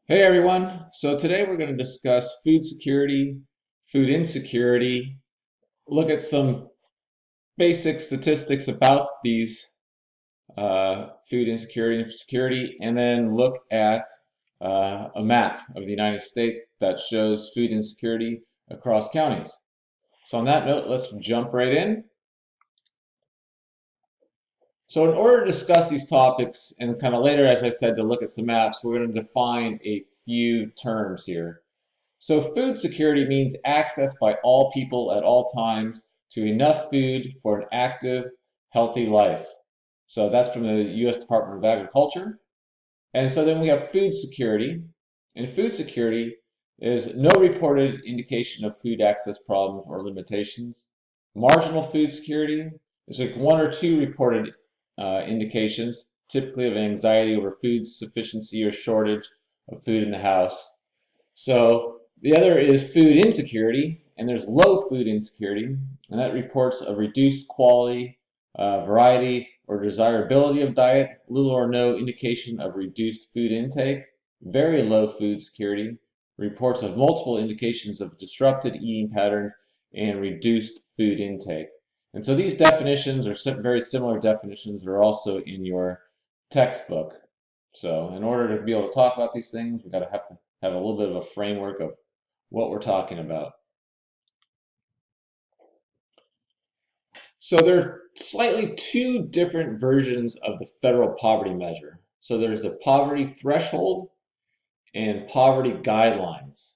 Hey everyone, so today we're going to discuss food security, food insecurity, look at some basic statistics about these food insecurity and security, and then look at a map of the United States that shows food insecurity across counties. So on that note, let's jump right in. So in order to discuss these topics, and kind of later, as I said, to look at some maps, we're going to define a few terms here. So food security means access by all people at all times to enough food for an active, healthy life. So that's from the U.S. Department of Agriculture. And so then we have food security. And food security is no reported indication of food access problems or limitations. Marginal food security is like one or two reported indications, typically of anxiety over food sufficiency or shortage of food in the house. So the other is food insecurity, and there's low food insecurity, and that reports a reduced quality, variety, or desirability of diet, little or no indication of reduced food intake. Very low food security reports of multiple indications of disrupted eating patterns and reduced food intake. And so these definitions are very similar definitions that are also in your textbook. So in order to be able to talk about these things, we've got to have a little bit of a framework of what we're talking about. So there are slightly two different versions of the federal poverty measure. So there's the poverty threshold and poverty guidelines.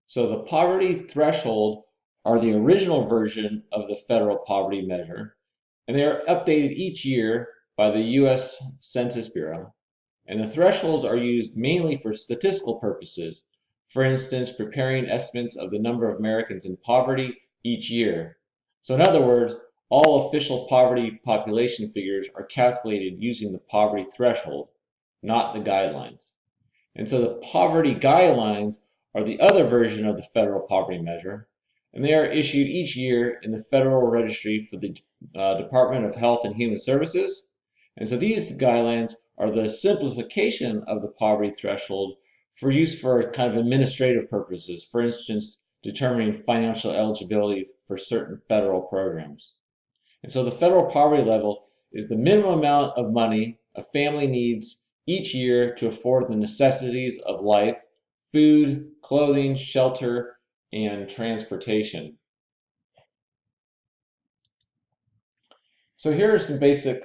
So the poverty threshold are the original version of the federal poverty measure, and they are updated each year by the U.S. Census Bureau. And the thresholds are used mainly for statistical purposes. For instance, preparing estimates of the number of Americans in poverty each year. So in other words, all official poverty population figures are calculated using the poverty threshold, not the guidelines. And so the poverty guidelines are the other version of the federal poverty measure, and they are issued each year in the Federal Registry for the Department of Health and Human Services. And so these guidelines are the simplification of the poverty threshold for use for kind of administrative purposes, for instance, determining financial eligibility for certain federal programs. And so the federal poverty level is the minimum amount of money a family needs each year to afford the necessities of life: food, clothing, shelter, and transportation. So here are some basic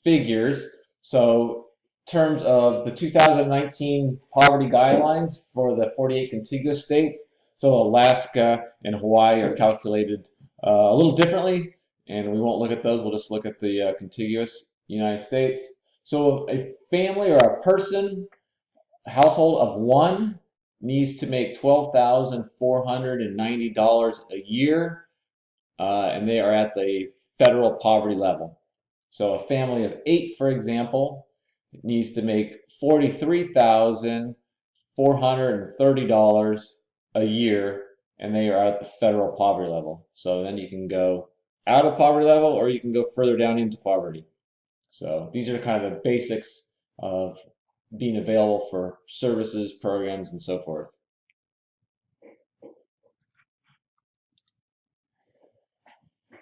figures. So in terms of the 2019 poverty guidelines for the 48 contiguous states, so Alaska and Hawaii are calculated a little differently, and we won't look at those. We'll just look at the contiguous United States. So a family or a person, a household of one, needs to make $12,490 a year, and they are at the federal poverty level. So a family of eight, for example, needs to make $43,430 a year, and they are at the federal poverty level. So then you can go out of poverty level, or you can go further down into poverty. So these are kind of the basics of being available for services, programs, and so forth.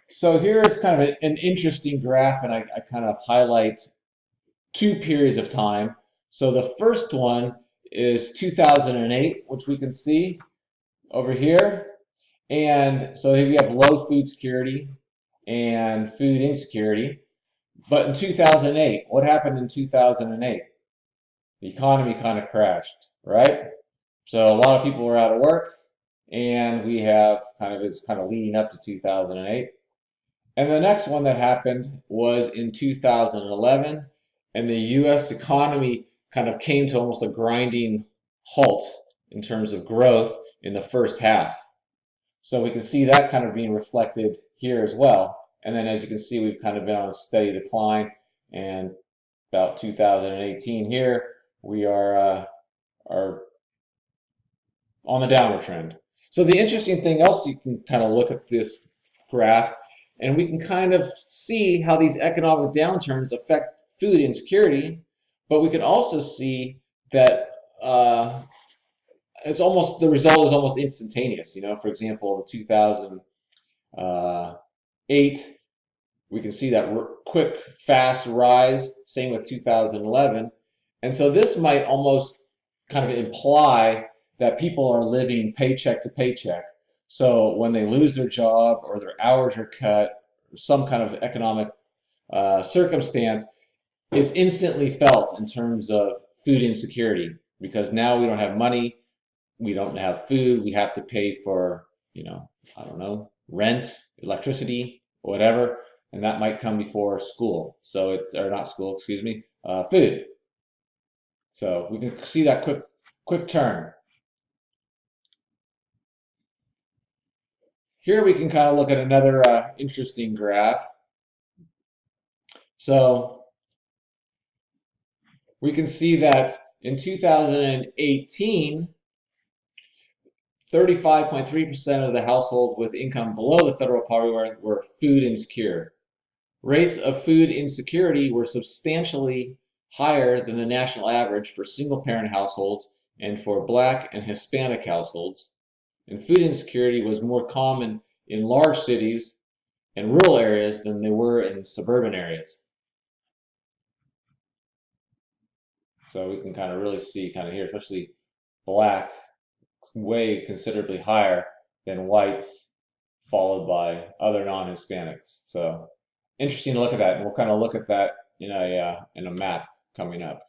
So here's kind of an interesting graph, and I kind of highlight two periods of time. So the first one is 2008, which we can see over here. And so here we have low food security and food insecurity. But in 2008, what happened in 2008? The economy kind of crashed, right? So a lot of people were out of work, and we have it's kind of leading up to 2008. And the next one that happened was in 2011, and the U.S. economy kind of came to almost a grinding halt in terms of growth in the first half. So we can see that kind of being reflected here as well. And then as you can see, we've kind of been on a steady decline, and about 2018 here, we are on the downward trend. So the interesting thing else, you can kind of look at this graph, and we can kind of see how these economic downturns affect food insecurity, but we can also see that it's almost, the result is almost instantaneous. For example, in 2008, we can see that quick, fast rise. Same with 2011. And so this might almost kind of imply that people are living paycheck to paycheck. So when they lose their job or their hours are cut, or some kind of economic circumstance, it's instantly felt in terms of food insecurity, because now we don't have money, we don't have food, we have to pay for, I don't know, rent, electricity, whatever, and that might come before school. So it's, or not school, excuse me, food. So we can see that quick turn. Here we can kind of look at another interesting graph. So we can see that in 2018, 35.3% of the households with income below the federal poverty line were food insecure. Rates of food insecurity were substantially higher than the national average for single-parent households and for Black and Hispanic households. And food insecurity was more common in large cities and rural areas than they were in suburban areas. So we can kind of really see kind of here, especially Black, way considerably higher than whites, followed by other non-Hispanics. So interesting to look at that, and we'll kind of look at that in a map coming up.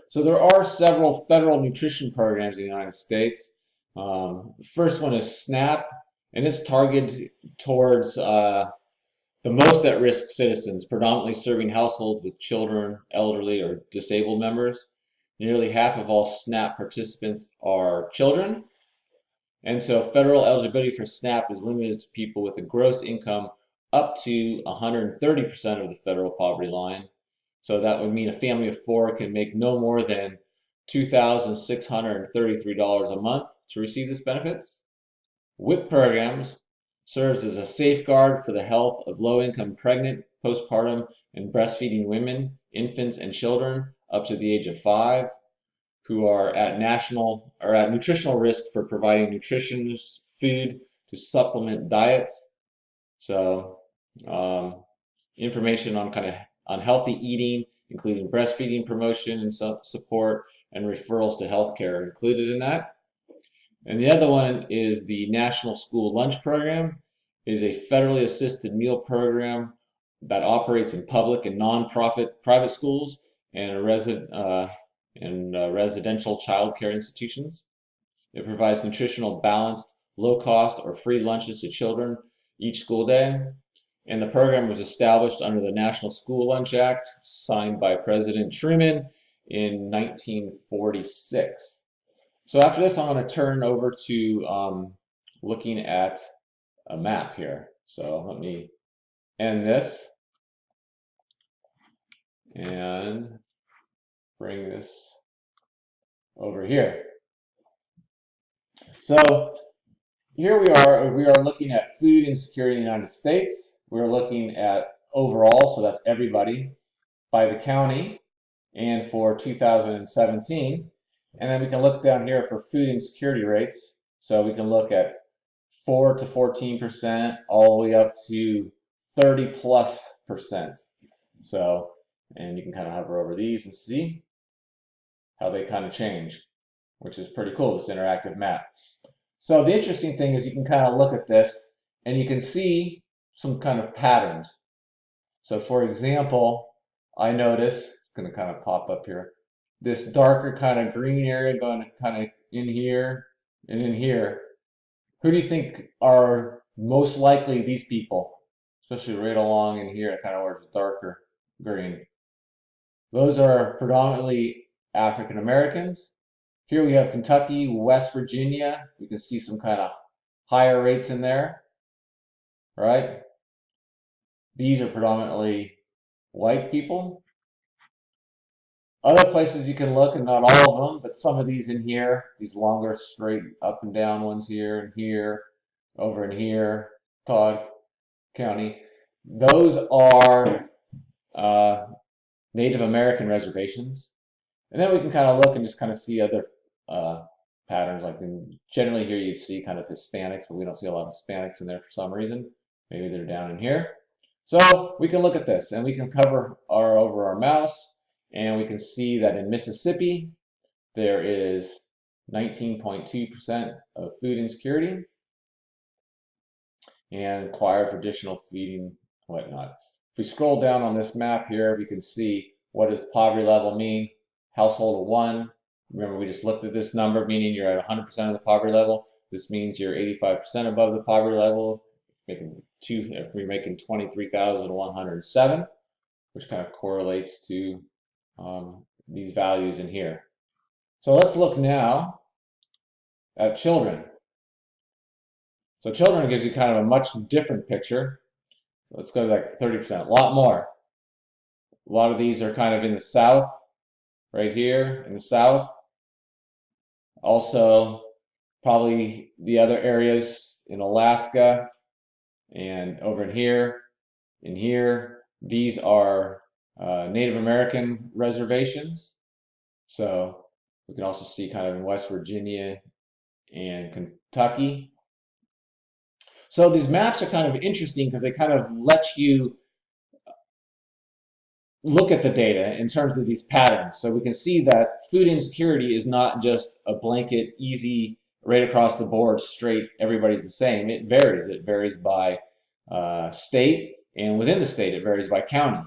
So there are several federal nutrition programs in the United States. The first one is SNAP, and it's targeted towards the most at-risk citizens, predominantly serving households with children, elderly, or disabled members. Nearly half of all SNAP participants are children. And so federal eligibility for SNAP is limited to people with a gross income up to 130% of the federal poverty line. So that would mean a family of four can make no more than $2,633 a month to receive this benefits. WIC programs serves as a safeguard for the health of low-income pregnant, postpartum, and breastfeeding women, infants, and children up to the age of 5 who are at nutritional risk for providing nutritious food to supplement diets. So information on healthy eating, including breastfeeding promotion and support, and referrals to healthcare are included in that. And the other one is the National School Lunch Program. It is a federally assisted meal program that operates in public and nonprofit private schools and residential child care institutions. It provides nutritional, balanced, low-cost, or free lunches to children each school day. And the program was established under the National School Lunch Act, signed by President Truman in 1946. So after this, I'm going to turn over to looking at a map here. So let me end this and bring this over here. So here we are looking at food insecurity in the United States. We're looking at overall, so that's everybody, by the county, and for 2017. And then we can look down here for food insecurity rates. So we can look at 4 to 14%, all the way up to 30+%. So, and you can kind of hover over these and see how they kind of change, which is pretty cool, this interactive map. So the interesting thing is you can kind of look at this and you can see some kind of patterns. So for example, I notice, it's going to kind of pop up here, this darker kind of green area going kind of in here and in here. Who do you think are most likely these people? Especially right along in here, kind of where it's darker green. Those are predominantly African Americans. Here we have Kentucky, West Virginia. You can see some kind of higher rates in there, right? These are predominantly white people. Other places you can look, and not all of them, but some of these in here, these longer straight up and down ones here and here, over in here, Todd County, those are Native American reservations. And then we can kind of look and just kind of see other patterns. Like generally here you'd see kind of Hispanics, but we don't see a lot of Hispanics in there for some reason. Maybe they're down in here. So we can look at this and we can cover over our mouse and we can see that in Mississippi there is 19.2% of food insecurity and inquire for additional feeding, whatnot. If we scroll down on this map here, we can see what does poverty level mean. Household of 1. Remember, we just looked at this number, meaning you're at 100% of the poverty level. This means you're 85% above the poverty level. If we're making 23,107, which kind of correlates to these values in here. So let's look now at children. So children gives you kind of a much different picture. Let's go to like 30%, a lot more. A lot of these are kind of in the south, right here in the south. Also, probably the other areas in Alaska and over in here, these are Native American reservations. So we can also see kind of in West Virginia and Kentucky. So these maps are kind of interesting because they kind of let you look at the data in terms of these patterns. So we can see that food insecurity is not just a blanket, easy, right across the board, straight, everybody's the same. It varies. It varies by state, and within the state, it varies by county.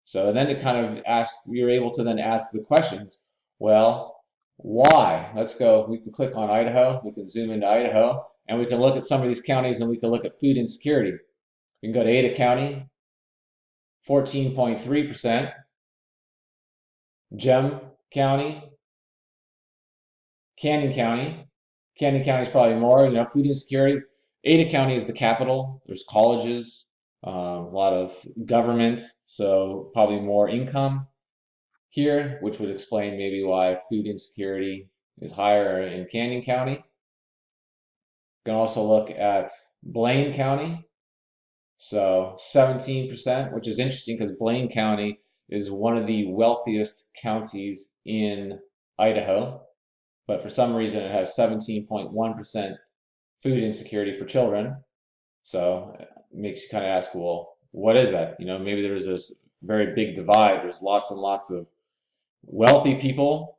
So then it kind of asks, you're able to then ask the questions, well, why? Let's go, we can click on Idaho, we can zoom into Idaho, and we can look at some of these counties and we can look at food insecurity. We can go to Ada County, 14.3%. Gem County, Canyon County. Canyon County is probably more, food insecurity. Ada County is the capital. There's colleges, a lot of government, so probably more income here, which would explain maybe why food insecurity is higher in Canyon County. You can also look at Blaine County. So 17%, which is interesting because Blaine County is one of the wealthiest counties in Idaho, but for some reason it has 17.1% food insecurity for children. So it makes you kind of ask, well, what is that? Maybe there's this very big divide. There's lots and lots of wealthy people,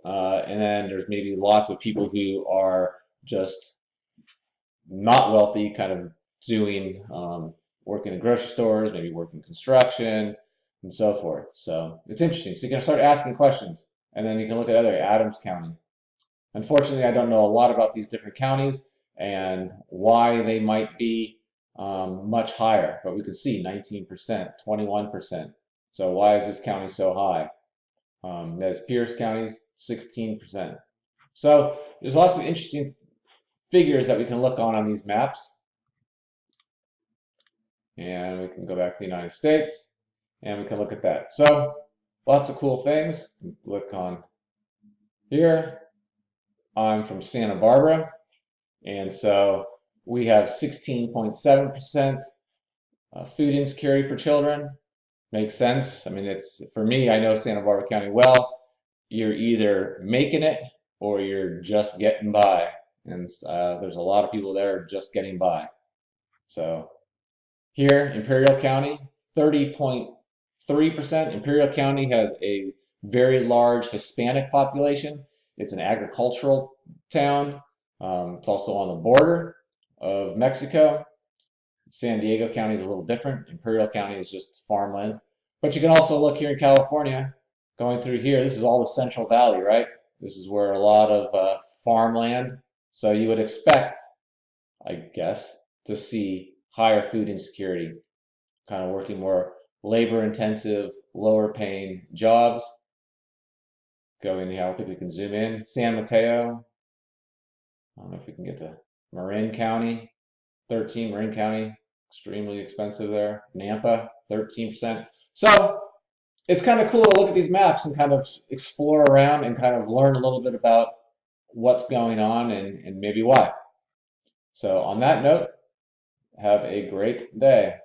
and then there's maybe lots of people who are just not wealthy, kind of doing working in grocery stores, maybe working construction, and so forth. So it's interesting. So you can start asking questions, and then you can look at other Adams County. Unfortunately, I don't know a lot about these different counties and why they might be much higher, but we can see 19%, 21%. So why is this county so high? There's Pierce County's 16%. So there's lots of interesting figures that we can look on these maps. And we can go back to the United States and we can look at that. So lots of cool things. Click on here. I'm from Santa Barbara, and so we have 16.7% food insecurity for children. Makes sense. I mean, it's, for me, I know Santa Barbara County well. You're either making it or you're just getting by, and there's a lot of people there just getting by. So here, Imperial County, 30.3%. Imperial County has a very large Hispanic population. It's an agricultural town. It's also on the border of Mexico. San Diego County is a little different. Imperial County is just farmland. But you can also look here in California, going through here, this is all the Central Valley, right? This is where a lot of farmland. So you would expect, I guess, to see higher food insecurity, kind of working more labor intensive, lower paying jobs. Go in here, I don't think we can zoom in. San Mateo, I don't know if we can get to Marin County, 13, Marin County, extremely expensive there. Nampa, 13%. So it's kind of cool to look at these maps and kind of explore around and kind of learn a little bit about what's going on and maybe why. So on that note, have a great day.